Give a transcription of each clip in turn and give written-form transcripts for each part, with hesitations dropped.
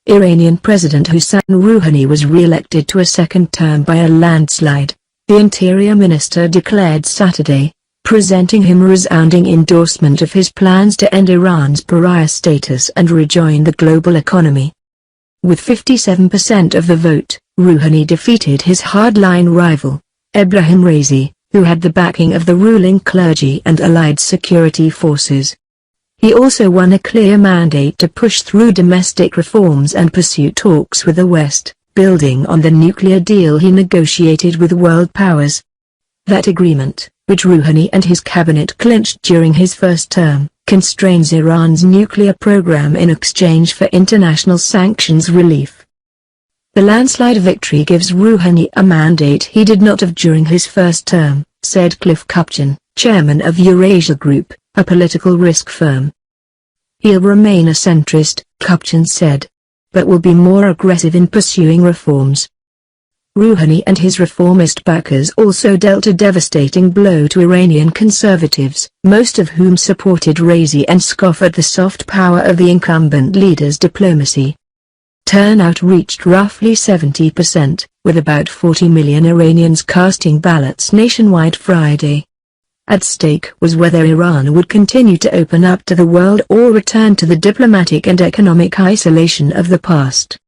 Iranian President Hassan Rouhani was re-elected to a second term by a landslide, the Interior Minister declared Saturday, presenting him a resounding endorsement of his plans to end Iran's pariah status and rejoin the global economy. With 57% of the vote, Rouhani defeated his hardline rival, Ebrahim Raisi, who had the backing of the ruling clergy and allied security forces. He also won a clear mandate to push through domestic reforms and pursue talks with the West, building on the nuclear deal he negotiated with world powers. That agreement, which Rouhani and his cabinet clinched during his first term, constrains Iran's nuclear program in exchange for international sanctions relief. The landslide victory gives Rouhani a mandate he did not have during his first term, said Cliff Kupchan, chairman of Eurasia Group, a political risk firm. He'll remain a centrist, Kupchan said, but will be more aggressive in pursuing reforms. Rouhani and his reformist backers also dealt a devastating blow to Iranian conservatives, most of whom supported Raisi and scoff at the soft power of the incumbent leader's diplomacy. Turnout reached roughly 70%, with about 40 million Iranians casting ballots nationwide Friday. At stake was whether Iran would continue to open up to the world or return to the diplomatic and economic isolation of the past.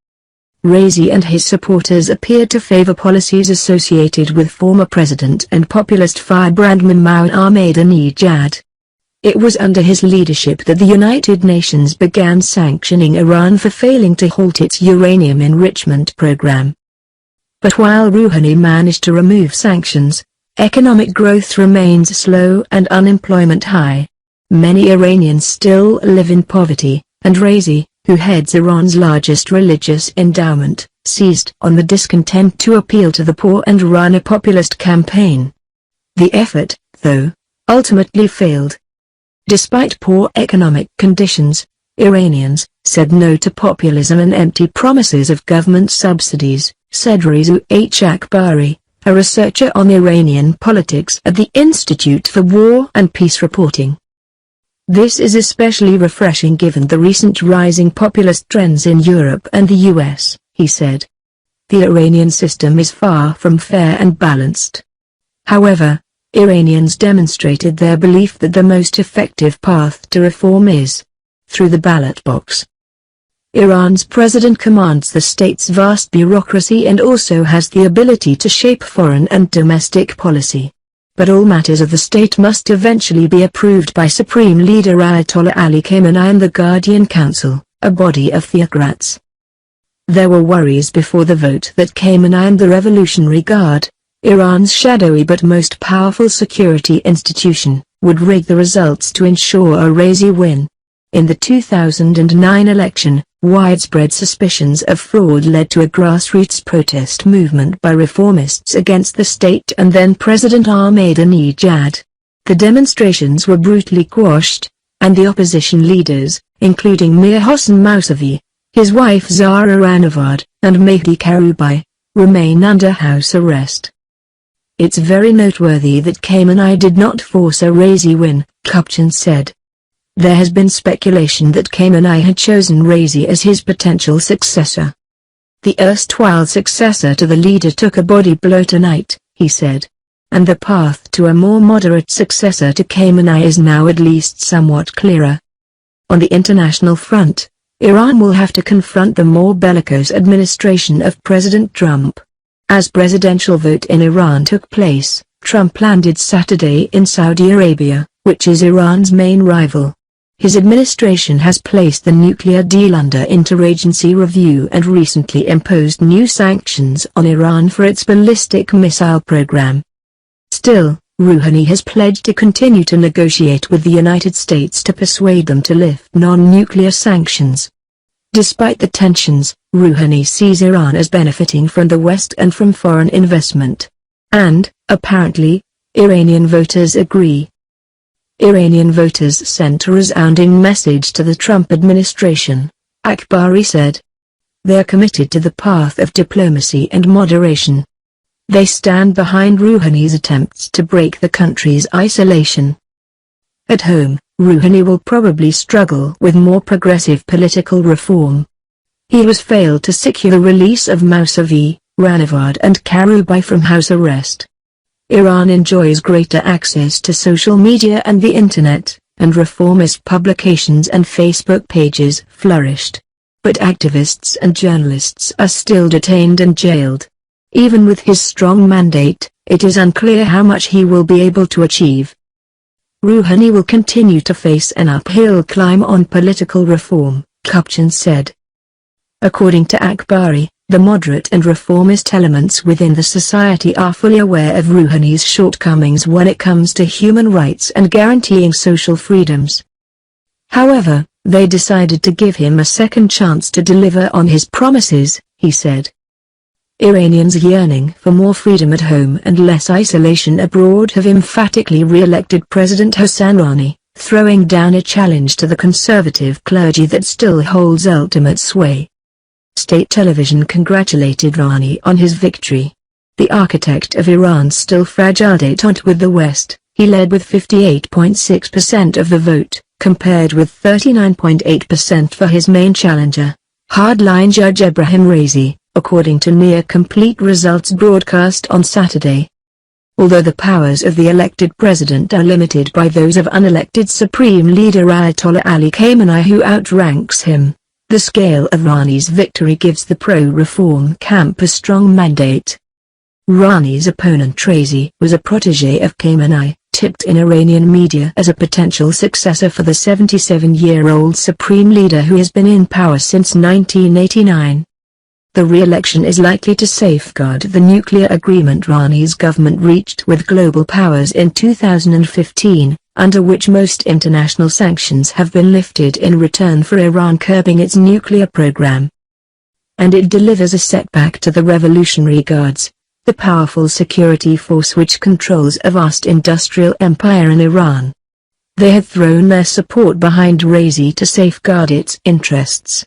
Raisi and his supporters appeared to favor policies associated with former president and populist firebrand Mohammad Ahmadinejad. It was under his leadership that the United Nations began sanctioning Iran for failing to halt its uranium enrichment program. But while Rouhani managed to remove sanctions, economic growth remains slow and unemployment high. Many Iranians still live in poverty, and Raisi, who heads Iran's largest religious endowment, seized on the discontent to appeal to the poor and run a populist campaign. The effort, though, ultimately failed. Despite poor economic conditions, Iranians said no to populism and empty promises of government subsidies, said Reza Akbari, a researcher on Iranian politics at the Institute for War and Peace Reporting. This is especially refreshing given the recent rising populist trends in Europe and the US, he said. The Iranian system is far from fair and balanced. However, Iranians demonstrated their belief that the most effective path to reform is through the ballot box. Iran's president commands the state's vast bureaucracy and also has the ability to shape foreign and domestic policy. But all matters of the state must eventually be approved by Supreme Leader Ayatollah Ali Khamenei and the Guardian Council, a body of theocrats. There were worries before the vote that Khamenei and the Revolutionary Guard, Iran's shadowy but most powerful security institution, would rig the results to ensure a Raisi win. In the 2009 election, widespread suspicions of fraud led to a grassroots protest movement by reformists against the state and then President Ahmadinejad. The demonstrations were brutally quashed, and the opposition leaders, including Mir Hossein Mousavi, his wife Zahra Rahnavard, and Mehdi Karoubi, remain under house arrest. It's very noteworthy that Khamenei did not force a Raisi win, Kupchan said. There has been speculation that Khamenei had chosen Raisi as his potential successor. The erstwhile successor to the leader took a body blow tonight, he said. And the path to a more moderate successor to Khamenei is now at least somewhat clearer. On the international front, Iran will have to confront the more bellicose administration of President Trump. As presidential vote in Iran took place, Trump landed Saturday in Saudi Arabia, which is Iran's main rival. His administration has placed the nuclear deal under interagency review and recently imposed new sanctions on Iran for its ballistic missile program. Still, Rouhani has pledged to continue to negotiate with the United States to persuade them to lift non-nuclear sanctions. Despite the tensions, Rouhani sees Iran as benefiting from the West and from foreign investment. And, apparently, Iranian voters agree. Iranian voters sent a resounding message to the Trump administration, Akbari said. They are committed to the path of diplomacy and moderation. They stand behind Rouhani's attempts to break the country's isolation. At home, Rouhani will probably struggle with more progressive political reform. He has failed to secure the release of Mousavi, Ranavad and Karubai from house arrest. Iran enjoys greater access to social media and the internet, and reformist publications and Facebook pages flourished. But activists and journalists are still detained and jailed. Even with his strong mandate, it is unclear how much he will be able to achieve. Rouhani will continue to face an uphill climb on political reform, Kupchan said. According to Akbari, the moderate and reformist elements within the society are fully aware of Rouhani's shortcomings when it comes to human rights and guaranteeing social freedoms. However, they decided to give him a second chance to deliver on his promises, he said. Iranians yearning for more freedom at home and less isolation abroad have emphatically re-elected President Hassan Rouhani, throwing down a challenge to the conservative clergy that still holds ultimate sway. State television congratulated Rouhani on his victory. The architect of Iran's still fragile détente with the West, he led with 58.6% of the vote, compared with 39.8% for his main challenger, hardline Judge Ebrahim Raisi, according to near-complete results broadcast on Saturday. Although the powers of the elected president are limited by those of unelected Supreme Leader Ayatollah Ali Khamenei who outranks him, the scale of Rouhani's victory gives the pro-reform camp a strong mandate. Rouhani's opponent Raisi was a protégé of Khamenei, tipped in Iranian media as a potential successor for the 77-year-old supreme leader who has been in power since 1989. The re-election is likely to safeguard the nuclear agreement Rouhani's government reached with global powers in 2015, under which most international sanctions have been lifted in return for Iran curbing its nuclear program. And it delivers a setback to the Revolutionary Guards, the powerful security force which controls a vast industrial empire in Iran. They have thrown their support behind Raisi to safeguard its interests.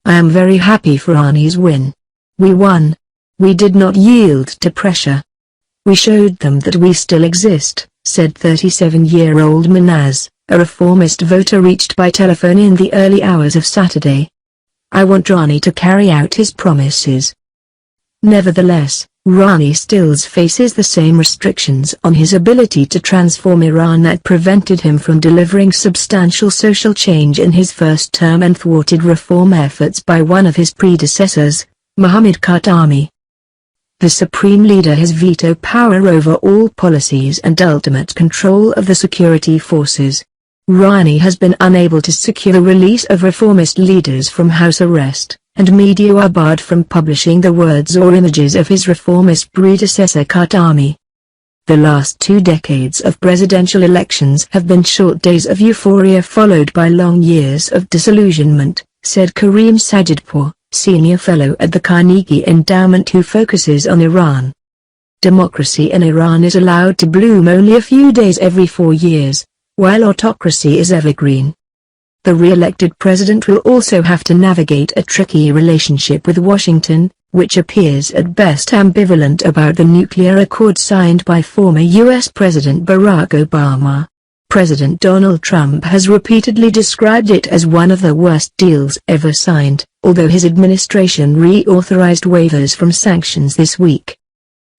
I am very happy for Rouhani's win. We won. We did not yield to pressure. We showed them that we still exist, said 37-year-old Manaz, a reformist voter reached by telephone in the early hours of Saturday. I want Rouhani to carry out his promises. Nevertheless, Rouhani still faces the same restrictions on his ability to transform Iran that prevented him from delivering substantial social change in his first term and thwarted reform efforts by one of his predecessors, Mohammad Khatami. The supreme leader has veto power over all policies and ultimate control of the security forces. Rouhani has been unable to secure the release of reformist leaders from house arrest, and media are barred from publishing the words or images of his reformist predecessor Khatami. The last 2 decades of presidential elections have been short days of euphoria followed by long years of disillusionment, said Karim Sajidpour, senior fellow at the Carnegie Endowment who focuses on Iran. Democracy in Iran is allowed to bloom only a few days every 4 years, while autocracy is evergreen. The re-elected president will also have to navigate a tricky relationship with Washington, which appears at best ambivalent about the nuclear accord signed by former U.S. President Barack Obama. President Donald Trump has repeatedly described it as one of the worst deals ever signed, although his administration reauthorized waivers from sanctions this week.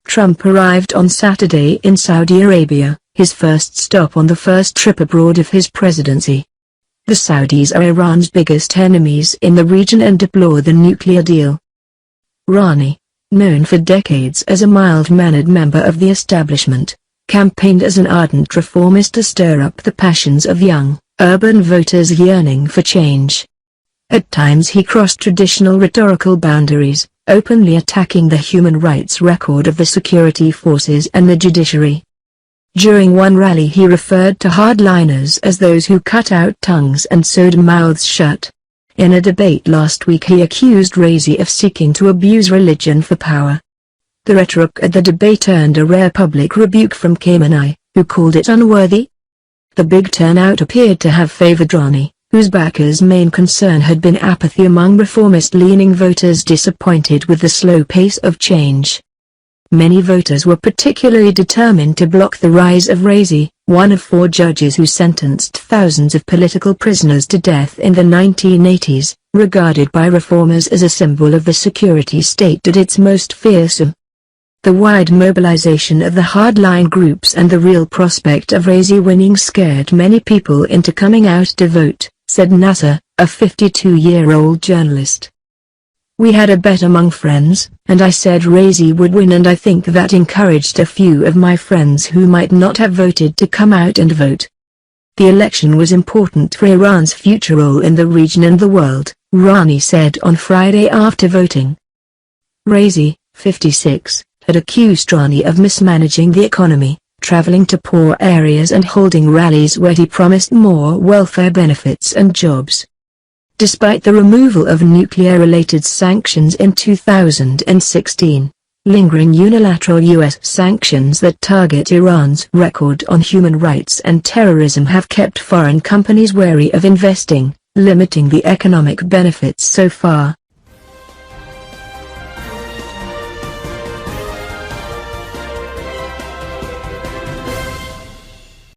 Trump arrived on Saturday in Saudi Arabia, his first stop on the first trip abroad of his presidency. The Saudis are Iran's biggest enemies in the region and deplore the nuclear deal. Rouhani, known for decades as a mild-mannered member of the establishment, campaigned as an ardent reformist to stir up the passions of young, urban voters yearning for change. At times he crossed traditional rhetorical boundaries, openly attacking the human rights record of the security forces and the judiciary. During one rally he referred to hardliners as those who cut out tongues and sewed mouths shut. In a debate last week he accused Raisi of seeking to abuse religion for power. The rhetoric at the debate earned a rare public rebuke from Khamenei, who called it unworthy. The big turnout appeared to have favored Rouhani, whose backers' main concern had been apathy among reformist-leaning voters disappointed with the slow pace of change. Many voters were particularly determined to block the rise of Raisi, one of 4 judges who sentenced thousands of political prisoners to death in the 1980s, regarded by reformers as a symbol of the security state at its most fearsome. The wide mobilization of the hardline groups and the real prospect of Raisi winning scared many people into coming out to vote, said Nasser, a 52-year-old journalist. We had a bet among friends, and I said Raisi would win, and I think that encouraged a few of my friends who might not have voted to come out and vote. The election was important for Iran's future role in the region and the world, Rouhani said on Friday after voting. Raisi, 56, had accused Rouhani of mismanaging the economy, traveling to poor areas and holding rallies where he promised more welfare benefits and jobs. Despite the removal of nuclear-related sanctions in 2016, lingering unilateral U.S. sanctions that target Iran's record on human rights and terrorism have kept foreign companies wary of investing, limiting the economic benefits so far.